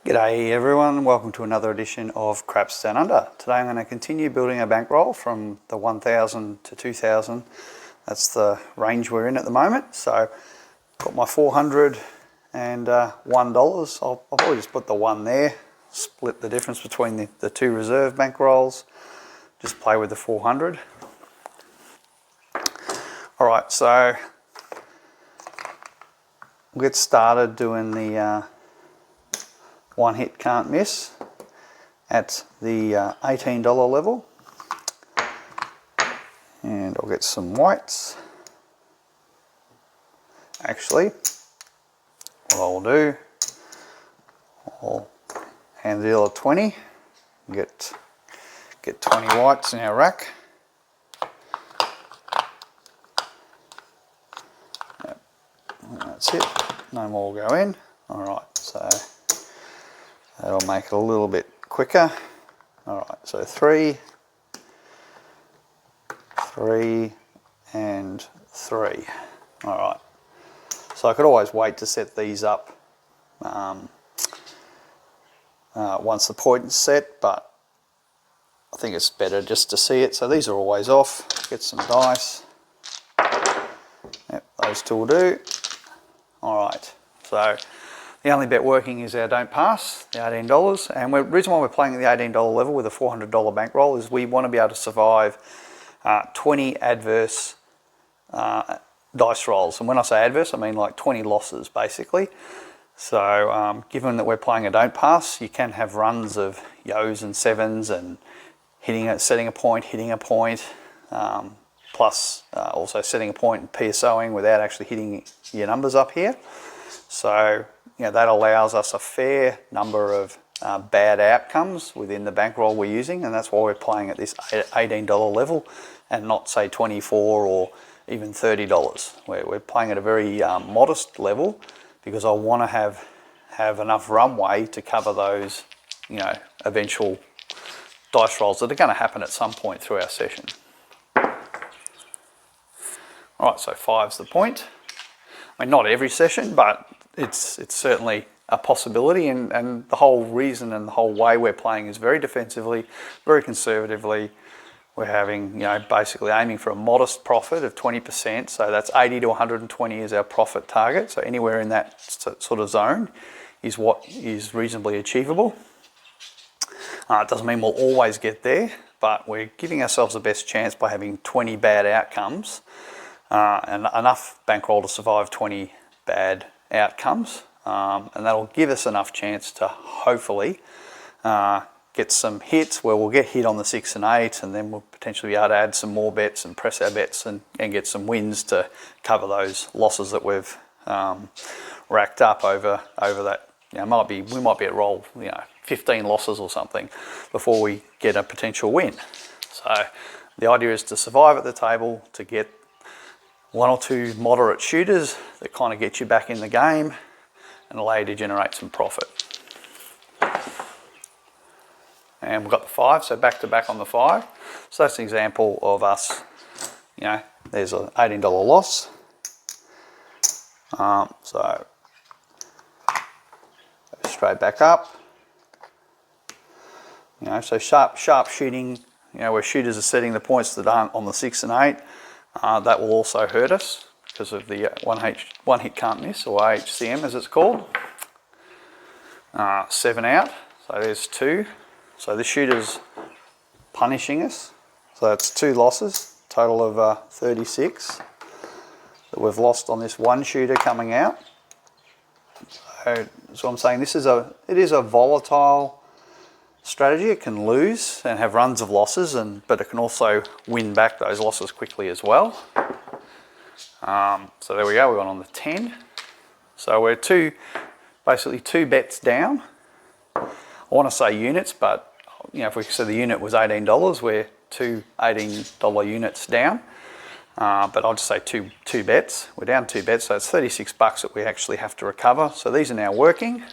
G'day everyone, welcome to another edition of Craps Down Under. Today I'm going to continue building a bankroll from the 1000 to 2000. That's the range we're in at the moment. So got my $401. I'll probably just put the one there, split the difference between the two reserve bankrolls, just play with the 400. Alright, so we'll get started doing the one hit can't miss at the $18 level, and I'll get some whites. Actually, what I'll do, I'll hand the deal a 20, get 20 whites in our rack. Yep. That's it, no more will go in. Alright, so that'll make it a little bit quicker. Alright, so 3, 3 and 3. Alright, so I could always wait to set these up once the point is set, but I think it's better just to see it. So these are always off. Get some dice. Yep, those two will do. Alright, so the only bet working is our don't pass, the $18. And the reason why we're playing at the $18 level with a $400 bankroll is we want to be able to survive 20 adverse dice rolls. And when I say adverse, I mean like 20 losses basically. So given that we're playing a don't pass, you can have runs of yos and sevens and setting a point, hitting a point, plus also setting a point and PSOing without actually hitting your numbers up here. So that allows us a fair number of bad outcomes within the bankroll we're using, and that's why we're playing at this $18 level and not say $24 or even $30. We're playing at a very modest level because I want to have enough runway to cover those eventual dice rolls that are going to happen at some point through our session. Alright, so 5's the point. I mean, not every session, but it's certainly a possibility, and the whole reason and the whole way we're playing is very defensively, very conservatively. We're having, basically aiming for a modest profit of 20%, so that's 80 to 120 is our profit target. So anywhere in that sort of zone is what is reasonably achievable. It doesn't mean we'll always get there, but we're giving ourselves the best chance by having 20 bad outcomes and enough bankroll to survive 20 bad outcomes, and that'll give us enough chance to hopefully get some hits where we'll get hit on the 6 and 8, and then we'll potentially be able to add some more bets and press our bets and get some wins to cover those losses that we've racked up over that. We might be at roll 15 losses or something before we get a potential win. So the idea is to survive at the table, to get one or two moderate shooters that kind of get you back in the game and allow you to generate some profit. And we've got the 5, so back to back on the 5. So that's an example of us, there's an $18 loss. So straight back up. So sharp shooting, where shooters are setting the points that aren't on the 6 and 8. That will also hurt us because of the one hit can't miss, or OHCM as it's called. 7 out, so there's 2. So the shooter's punishing us. So that's 2 losses, total of 36 that we've lost on this one shooter coming out. So I'm saying it is a volatile strategy. It can lose and have runs of losses, but it can also win back those losses quickly as well. So there we go, we went on the 10. So we're basically 2 bets down. I want to say units, but if we said the unit was $18, we're 2 $18 units down. But I'll just say two bets. We're down 2 bets, so it's $36 that we actually have to recover. So these are now working.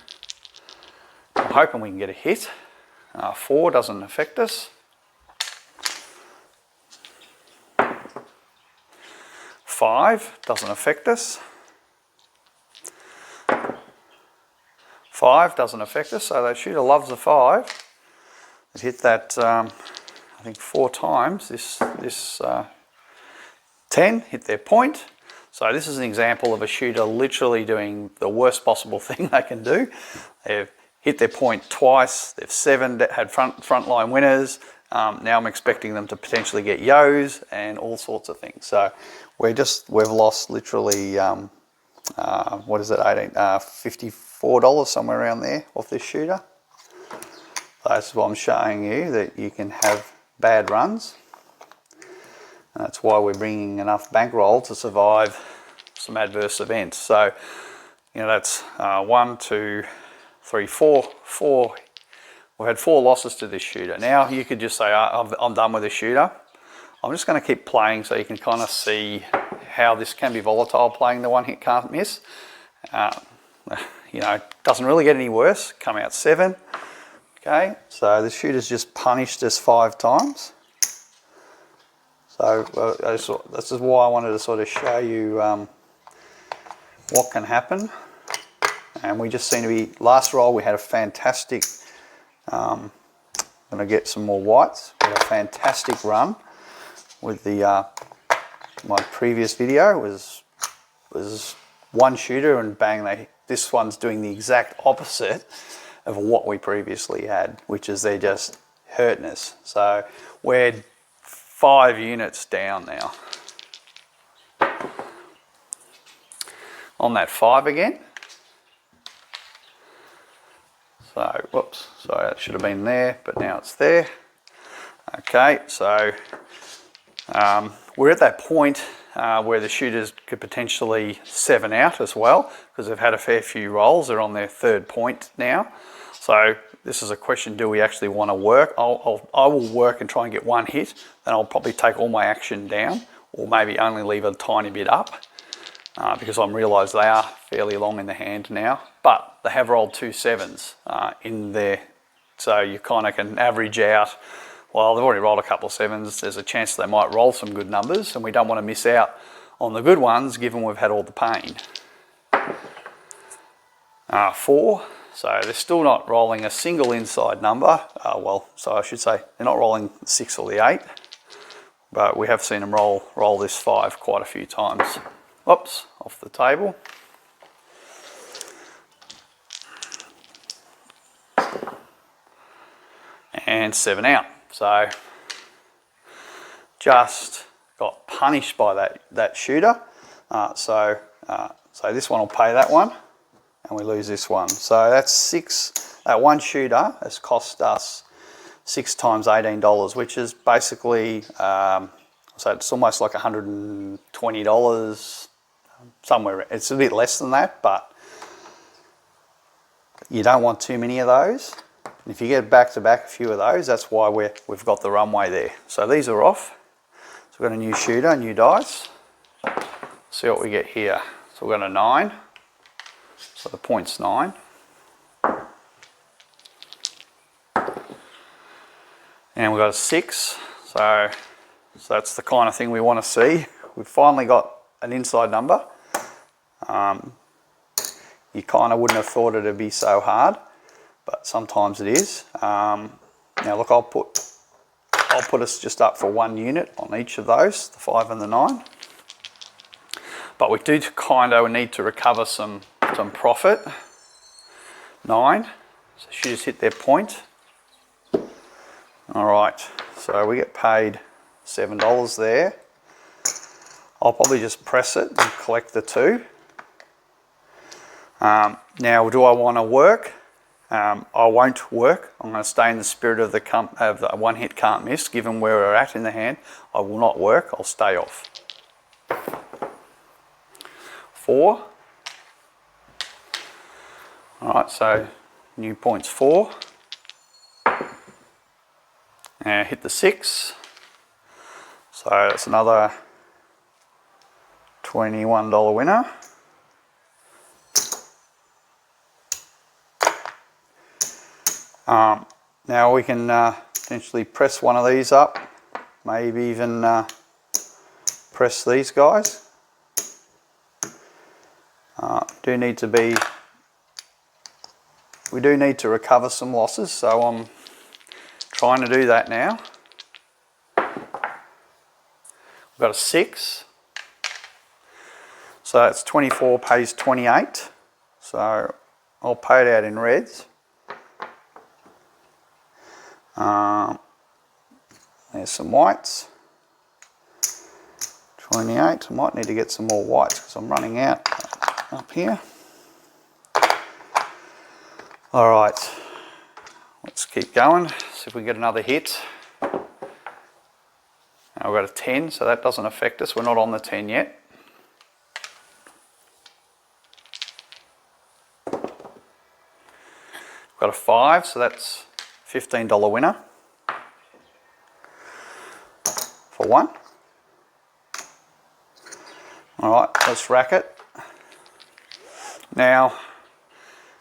I'm hoping we can get a hit. 4 doesn't affect us. 5 doesn't affect us. 5 doesn't affect us, so that shooter loves a 5. It hit that, I think 4 times. This 10 hit their point. So this is an example of a shooter literally doing the worst possible thing they can do. They've hit their point twice. They've 7 had frontline winners. Now I'm expecting them to potentially get yo's and all sorts of things. So we've lost literally, what is it, $54 somewhere around there off this shooter. That's what I'm showing you, that you can have bad runs. And that's why we're bringing enough bankroll to survive some adverse events. So, you know, that's 1, 2, 3, 4. We've had 4 losses to this shooter. Now you could just say, I'm done with this shooter. I'm just going to keep playing so you can kind of see how this can be volatile, playing the one hit can't miss. You know, it doesn't really get any worse. Come out 7. Okay, so the shooter's just punished us 5 times. So this is why I wanted to sort of show you what can happen. And we just seem to be, last roll we had a fantastic, I'm going to get some more whites. We had a fantastic run with the, my previous video was one shooter and bang, this one's doing the exact opposite of what we previously had, which is they're just hurting us. So we're 5 units down now. On that 5 again. So, whoops, sorry, that should have been there, but now it's there. Okay, so we're at that point where the shooters could potentially 7 out as well, because they've had a fair few rolls. They're on their 3rd point now. So this is a question, do we actually want to work? I will work and try and get 1 hit, then I'll probably take all my action down, or maybe only leave a tiny bit up, because I realise they are fairly long in the hand now. But they have rolled 2 7s in there, so you kind of can average out. Well, they've already rolled a couple of 7s. There's a chance they might roll some good numbers, and we don't want to miss out on the good ones, given we've had all the pain. 4. So they're still not rolling a single inside number. So I should say they're not rolling the 6 or the 8, but we have seen them roll this 5 quite a few times. Oops, off the table. And 7 out. So just got punished by that shooter. So this one will pay that one, and we lose this one. So that's 6. That one shooter has cost us 6 times $18, which is basically, so it's almost like $120 somewhere. It's a bit less than that, but you don't want too many of those. And if you get back to back a few of those, that's why we've got the runway there. So these are off. So we've got a new shooter, new dice. See what we get here. So we've got a 9. So the point's 9. And we've got a 6. So that's the kind of thing we want to see. We've finally got an inside number. You kind of wouldn't have thought it'd be so hard, but sometimes it is. Now look, I'll put us just up for 1 unit on each of those, the 5 and the 9. But we do kind of need to recover some profit. 9, so shooters hit their point. All right, so we get paid $7 there. I'll probably just press it and collect the 2. Now, do I want to work? I won't work. I'm going to stay in the spirit of the one hit can't miss. Given where we're at in the hand, I will not work. I'll stay off. 4. All right, so new point's 4. And hit the 6. So that's another $21 winner. Now we can potentially press one of these up, maybe even press these guys. Do need to be we do need to recover some losses, so I'm trying to do that now. We've got a 6. So it's 24 pays 28. So I'll pay it out in reds. There's some whites. 28. I might need to get some more whites because I'm running out up here. All right, let's keep going. See if we can get another hit. Now we've got a 10, so that doesn't affect us. We're not on the 10 yet. Got a 5, so that's $15 winner for 1. All right, let's rack it. Now,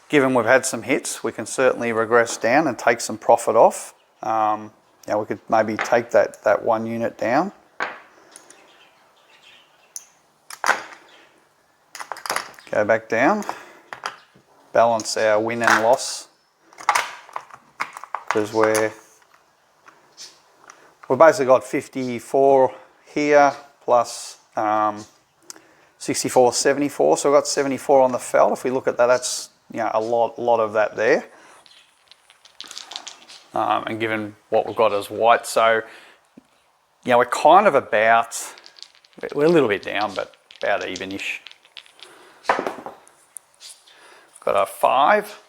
given we've had some hits, we can certainly regress down and take some profit off. We could maybe take that 1 unit down. Go back down, balance our win and loss, because we've basically got 54 here plus 64, 74. So we've got 74 on the felt. If we look at that, that's a lot of that there. And given what we've got as white, so we're kind of we're a little bit down, but about even-ish. Got a 5.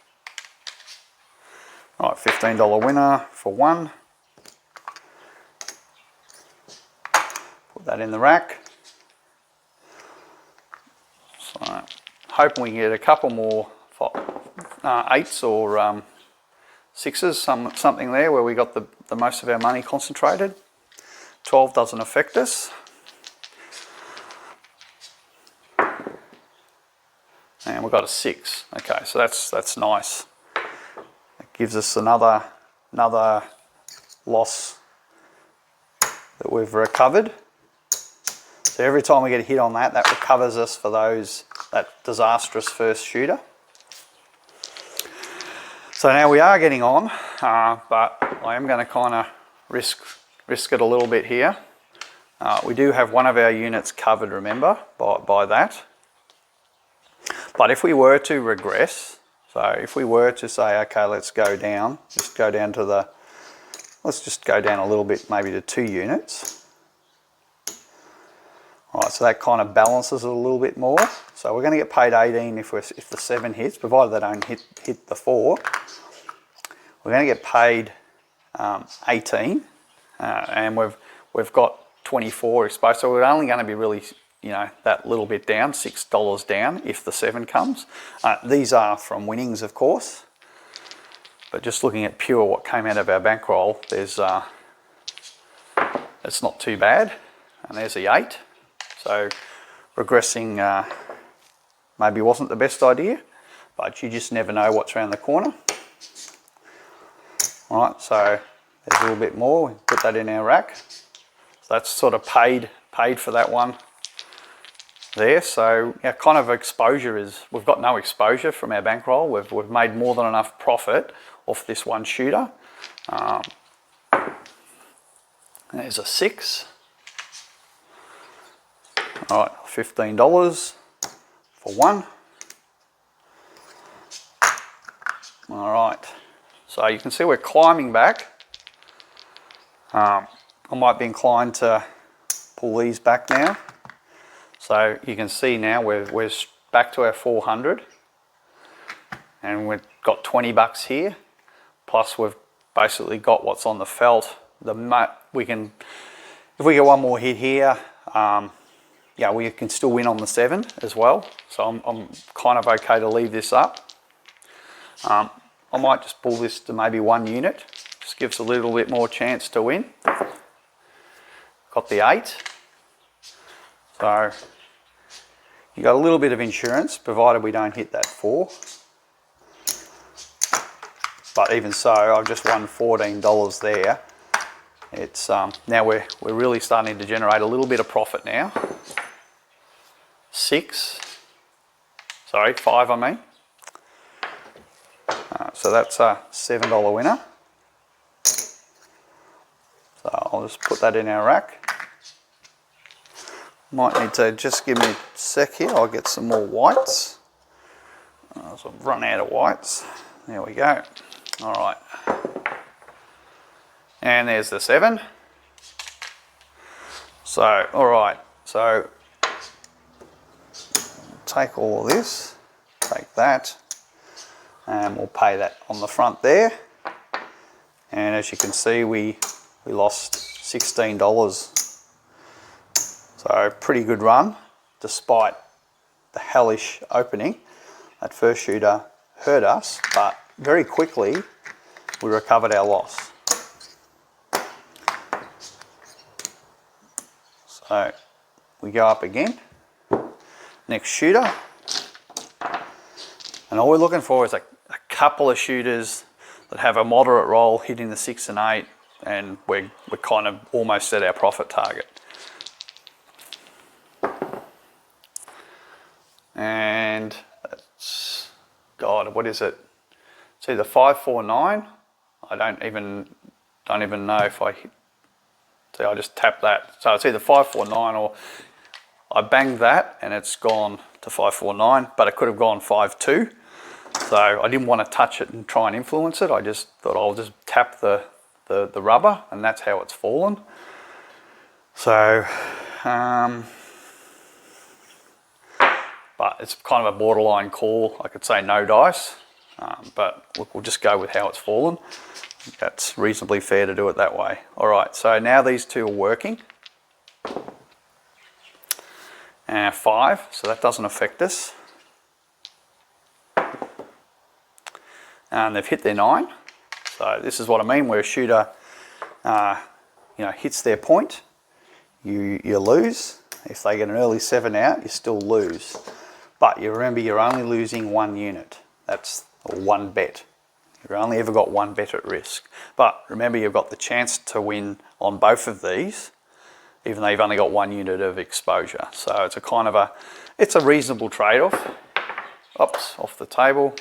All right, $15 winner for 1. Put that in the rack. So, hoping we can get a couple more 8s or 6s, something there where we got the most of our money concentrated. 12 doesn't affect us. And we've got a 6. Okay, so that's nice. It gives us another loss that we've recovered. So every time we get a hit on that recovers us for that disastrous first shooter. So now we are getting on, but I am going to kind of risk it a little bit here. We do have one of our units covered, remember, by that. But if we were to regress, so if we were to say, okay, let's go down, let's just go down a little bit, maybe to 2 units. All right, so that kind of balances it a little bit more. So we're going to get paid 18 if the 7 hits, provided they don't hit the 4. We're going to get paid 18, and we've got 24 exposed, so we're only going to be really, that little bit down, $6 down if the 7 comes. These are from winnings, of course, but just looking at pure what came out of our bankroll, it's not too bad, and there's the 8. So regressing maybe wasn't the best idea, but you just never know what's around the corner. All right, so there's a little bit more. We put that in our rack. So that's sort of paid for that one there. So our kind of exposure is, we've got no exposure from our bankroll. We've made more than enough profit off this one shooter. There's a 6. All right, $15 for 1. All right, so you can see we're climbing back. I might be inclined to pull these back now. So you can see now we're back to our 400, and we've got $20 here. Plus we've basically got what's on the felt. If we get one more hit here, we can still win on the 7 as well. So I'm kind of okay to leave this up. I might just pull this to maybe 1 unit. Just gives a little bit more chance to win. Got the 8. So you got a little bit of insurance, provided we don't hit that 4. But even so, I've just won $14 there. It's now we're really starting to generate a little bit of profit now. 5 I mean. So that's a $7 winner. So I'll just put that in our rack. Might need to just give me a sec here. I'll get some more whites. So I've run out of whites. There we go. All right. And there's the 7. So, all right. So take all of this, take that, and we'll pay that on the front there. And as you can see, we lost $16. So pretty good run, despite the hellish opening. That first shooter hurt us, but very quickly we recovered our loss. So we go up again, next shooter, and all we're looking for is a couple of shooters that have a moderate roll hitting the 6 and 8, and we're kind of almost at our profit target. And that's, God, what is it? It's either 549. I don't even know if I hit. See, I just tapped that. So it's either 549 or I banged that and it's gone to 549, but it could have gone 5-2. So I didn't want to touch it and try and influence it. I just thought I'll just tap the rubber, and that's how it's fallen. So, but it's kind of a borderline call. I could say no dice, but look, we'll just go with how it's fallen. That's reasonably fair to do it that way. All right, so now these two are working. And 5, so that doesn't affect us. And they've hit their 9. So this is what I mean, where a shooter, hits their point, you lose. If they get an early 7 out, you still lose. But you remember, you're only losing 1 unit. That's one bet. You've only ever got 1 bet at risk. But remember, you've got the chance to win on both of these, even though you've only got 1 unit of exposure. So it's it's a reasonable trade-off. Oops, off the table.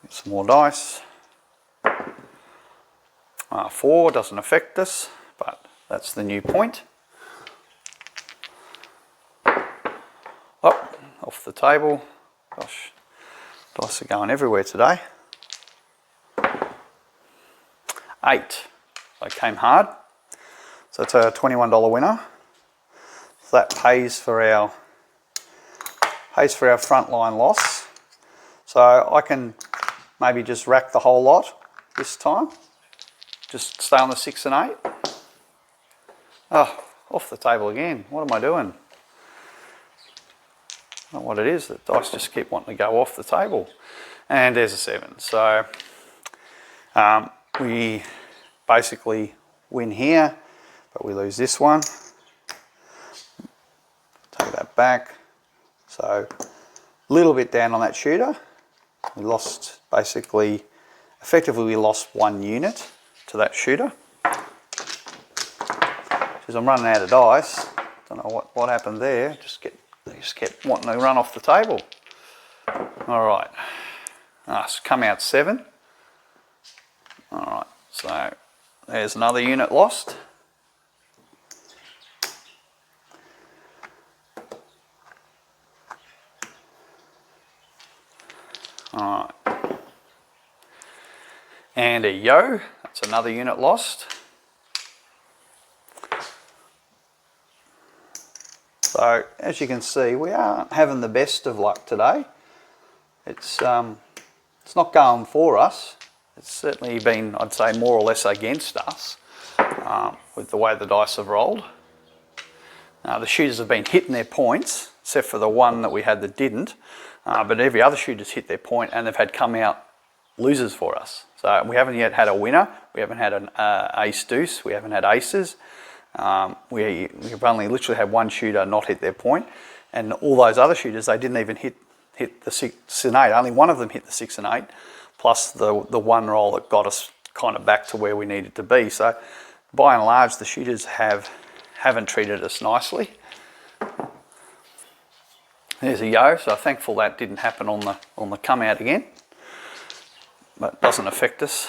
Get some more dice. 4 doesn't affect us, but that's the new point. Oh, off the table. Gosh, dice are going everywhere today. 8. So came hard. So it's a $21 winner. So that pays for our frontline loss. So I can maybe just rack the whole lot this time. Just stay on the 6 and 8. Oh, off the table again. What am I doing? Not what it is. The dice just keep wanting to go off the table. And there's a 7. So we basically win here, but we lose this one. Take that back. So a little bit down on that shooter. We lost effectively we lost 1 unit to that shooter. Because I'm running out of dice. Don't know what happened there. They just kept wanting to run off the table. All right. So come out 7. All right. So there's another unit lost. All right. And a yo. That's another unit lost. So as you can see, we aren't having the best of luck today. It's not going for us. It's certainly been, I'd say, more or less against us with the way the dice have rolled. The shooters have been hitting their points, except for the one that we had that didn't. But every other shooter's hit their point, and they've had come out losers for us. So we haven't yet had a winner. We haven't had an ace deuce. We haven't had aces. We've only literally had 1 shooter not hit their point, and all those other shooters, they didn't even hit the 6 and 8. Only one of them hit the 6 and 8, plus the one roll that got us kind of back to where we needed to be. So by and large, the shooters haven't treated us nicely. There's a yo, so I'm thankful that didn't happen on the come out again. but doesn't affect us.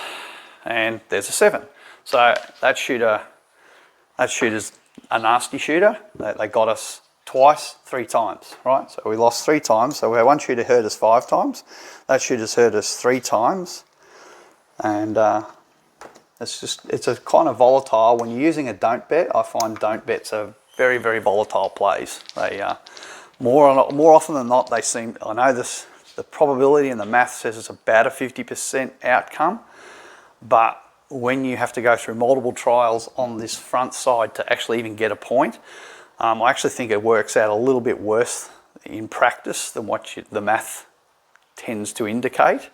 And there's a 7. So that shooter's a nasty shooter. They got us twice, 3 times, right? So we lost 3 times. So we had one shooter hurt us 5 times. That shooter's hurt us 3 times. And it's a kind of volatile. When you're using a don't bet, I find don't bets are very, very volatile plays. They more often than not, they seem, I know this, the probability and the math says it's about a 50% outcome, but when you have to go through multiple trials on this front side to actually even get a point, I actually think it works out a little bit worse in practice than what the math tends to indicate.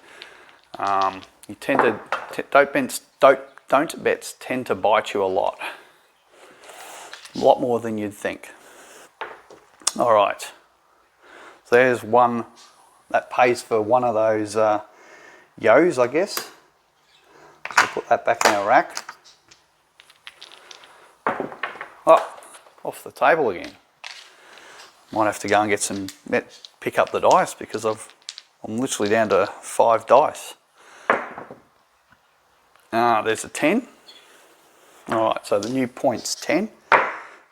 You tend to, don't bets tend to bite you a lot more than you'd think. All right, so there's one that pays for one of those yos, I guess. So put that back in our rack. Oh, off the table again. Might have to go and get some, pick up the dice because I'm literally down to 5 dice. There's a 10. All right, so the new point's 10.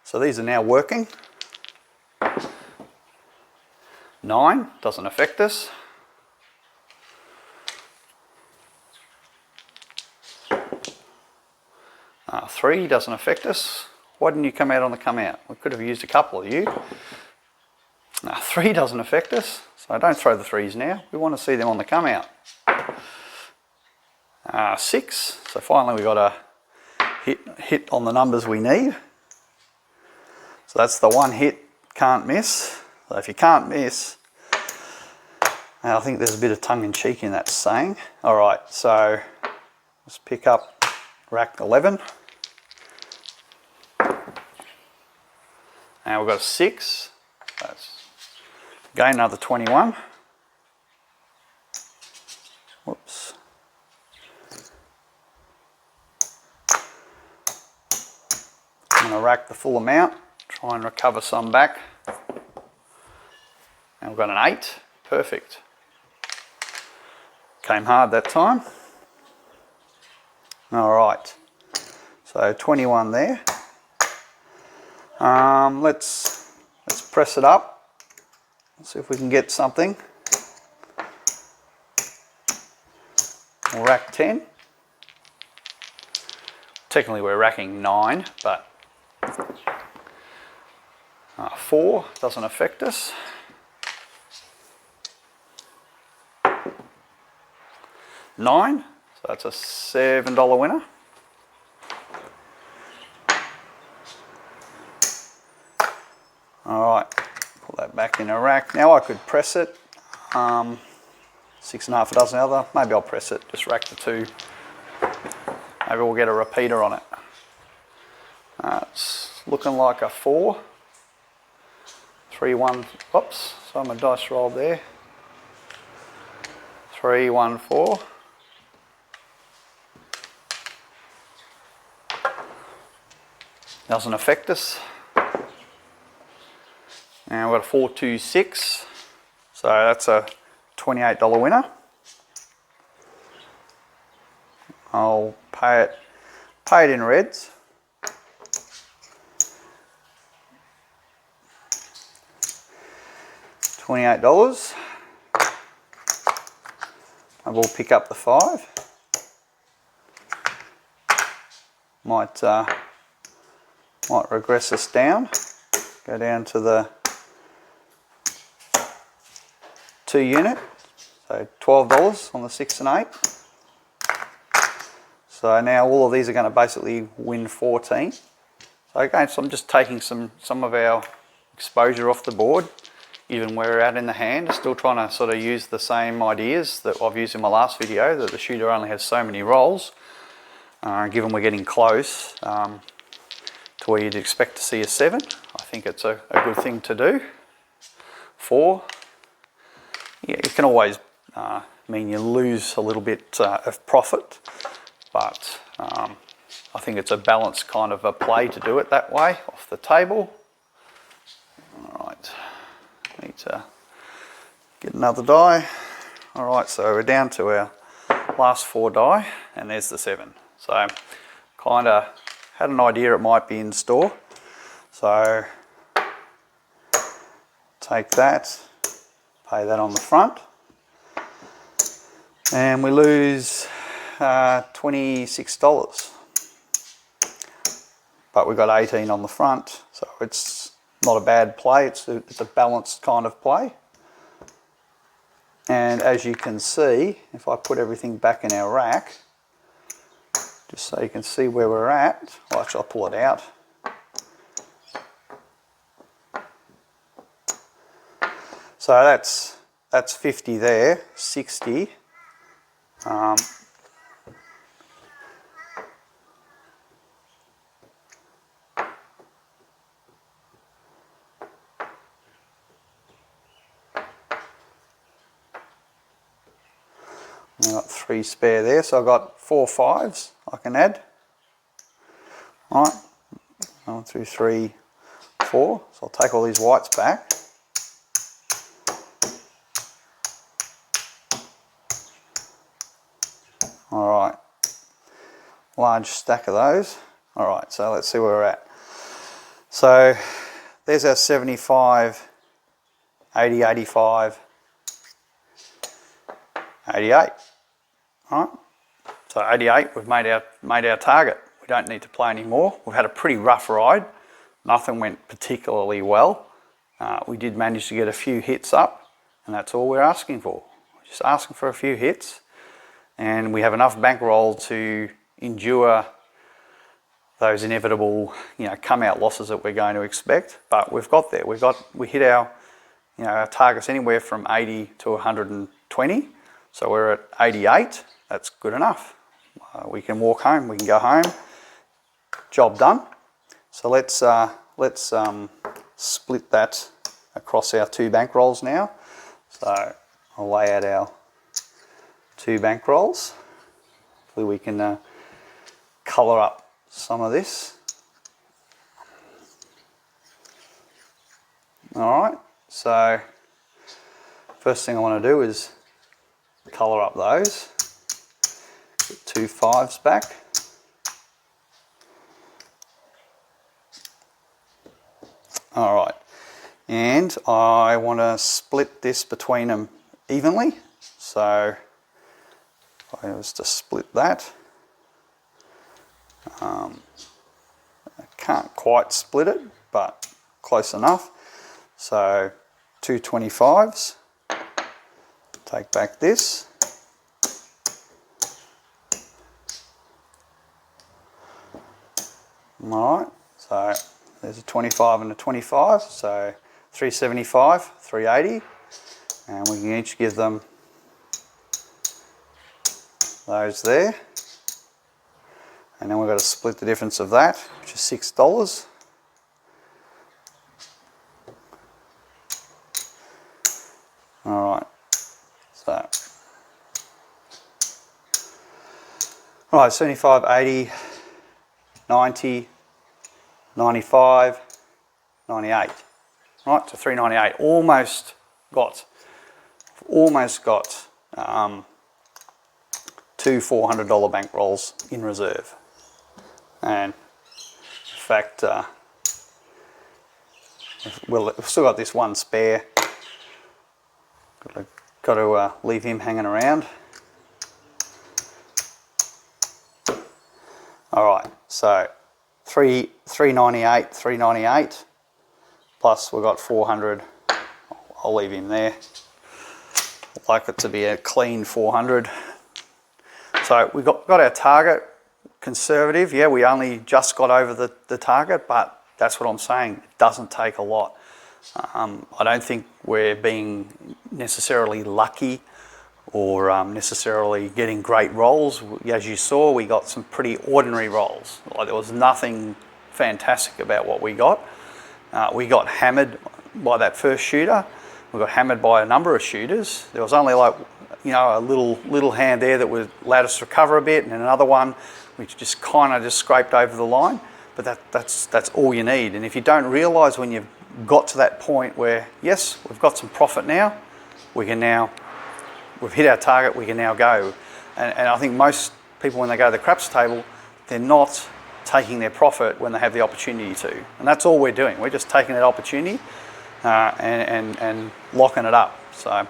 So these are now working. 9 doesn't affect us. 3 doesn't affect us. Why didn't you come out on the come out? We could have used a couple of you. 3 doesn't affect us, so don't throw the 3s now. We want to see them on the come out. 6, so finally we got a hit on the numbers we need. So that's the one hit, can't miss. So if you can't miss, and I think there's a bit of tongue-in-cheek in that saying. All right, so let's pick up rack 11. And we've got a 6. That's again another 21. Whoops. I'm going to rack the full amount, try and recover some back. And we've got an 8. Perfect. Came hard that time. All right. So 21 there. Let's press it up. Let's see if we can get something. We'll rack 10. Technically we're racking 9, but 4 doesn't affect us. 9, so that's a $7 winner. All right, put that back in a rack. Now I could press it. 6.5 a dozen other. Maybe I'll press it. Just rack the 2. Maybe we'll get a repeater on it. It's looking like a 4. 3, 1. Oops. So my dice rolled there. 3, 1, 4. Doesn't affect us. And we've got a 4, 2, 6. So that's a $28 winner. I'll pay it in reds. $28. I will pick up the 5. Might regress us down. Go down to the 2 unit. So $12 on the 6 and 8. So now all of these are going to basically win 14. So again, so I'm just taking some of our exposure off the board, even where we're out in the hand. Still trying to sort of use the same ideas that I've used in my last video, that the shooter only has so many rolls. Given we're getting close to where you'd expect to see a 7, I think it's a good thing to do. 4. Yeah, it can always mean you lose a little bit of profit, but I think it's a balanced kind of a play to do it that way, off the table. All right, need to get another die. All right, so we're down to our last 4 die, and there's the 7. So kind of had an idea it might be in store. So take that, pay that on the front, and we lose $26. But we got 18 on the front, so it's not a bad play. It's a balanced kind of play. And as you can see, if I put everything back in our rack, just so you can see where we're at, well, actually I'll pull it out. So that's 50 there, 60. I've got 3 spare there, so I've got 4 5s I can add. All right, 1, 2, 3, 4. So I'll take all these whites back. All right, large stack of those. All right, so let's see where we're at. So there's our 75, 80, 85, 88. All right, so 88, we've made our target. We don't need to play anymore. We've had a pretty rough ride. Nothing went particularly well. We did manage to get a few hits up, and that's all we're asking for. We're just asking for a few hits, and we have enough bankroll to endure those inevitable, come out losses that we're going to expect. But we've got there. We hit our, our targets anywhere from 80 to 120. So we're at 88. That's good enough. We can walk home. We can go home. Job done. So let's split that across our 2 bankrolls now. So I'll lay out our 2 bankrolls. Hopefully we can colour up some of this. All right. So first thing I want to do is colour up those. Get 2 5s back. All right, and I want to split this between them evenly. So if I was to split that, I can't quite split it, but close enough. So 2 25s. Take back this. All right, so there's a 25 and a 25, so 375, 380, and we can each give them those there. And then we've got to split the difference of that, which is $6. All right. So, all right, 75, 80, 90, 95, 98. Right, so 398. Almost got 2 $400 bankrolls in reserve. And in fact, we've still got this one spare. Got to leave him hanging around. All right, so 398, 398, plus we've got 400. I'll leave him there. I'd like it to be a clean 400. So we got our target, conservative. Yeah, we only just got over the target, but that's what I'm saying. It doesn't take a lot. I don't think we're being necessarily lucky or necessarily getting great rolls. As you saw, we got some pretty ordinary rolls. Like, there was nothing fantastic about what we got. We got hammered by that first shooter. We got hammered by a number of shooters. There was only like, a little hand there that would allowed us to recover a bit, and another one which just kind of scraped over the line. But that's all you need. And if you don't realise when you've got to that point where, yes, we've got some profit now, we've hit our target, we can now go. And I think most people, when they go to the craps table, they're not taking their profit when they have the opportunity to. And that's all we're doing. We're just taking that opportunity and locking it up. So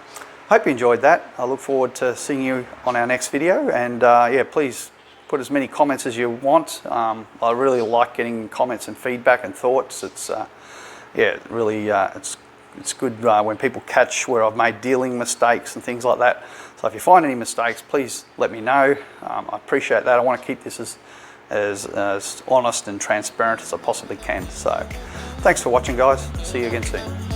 hope you enjoyed that. I look forward to seeing you on our next video. And yeah, please put as many comments as you want. I really like getting comments and feedback and thoughts. It's yeah, really it's good when people catch where I've made dealing mistakes and things like that. So if you find any mistakes, please let me know. I appreciate that. I want to keep this as honest and transparent as I possibly can. So thanks for watching, guys. See you again soon.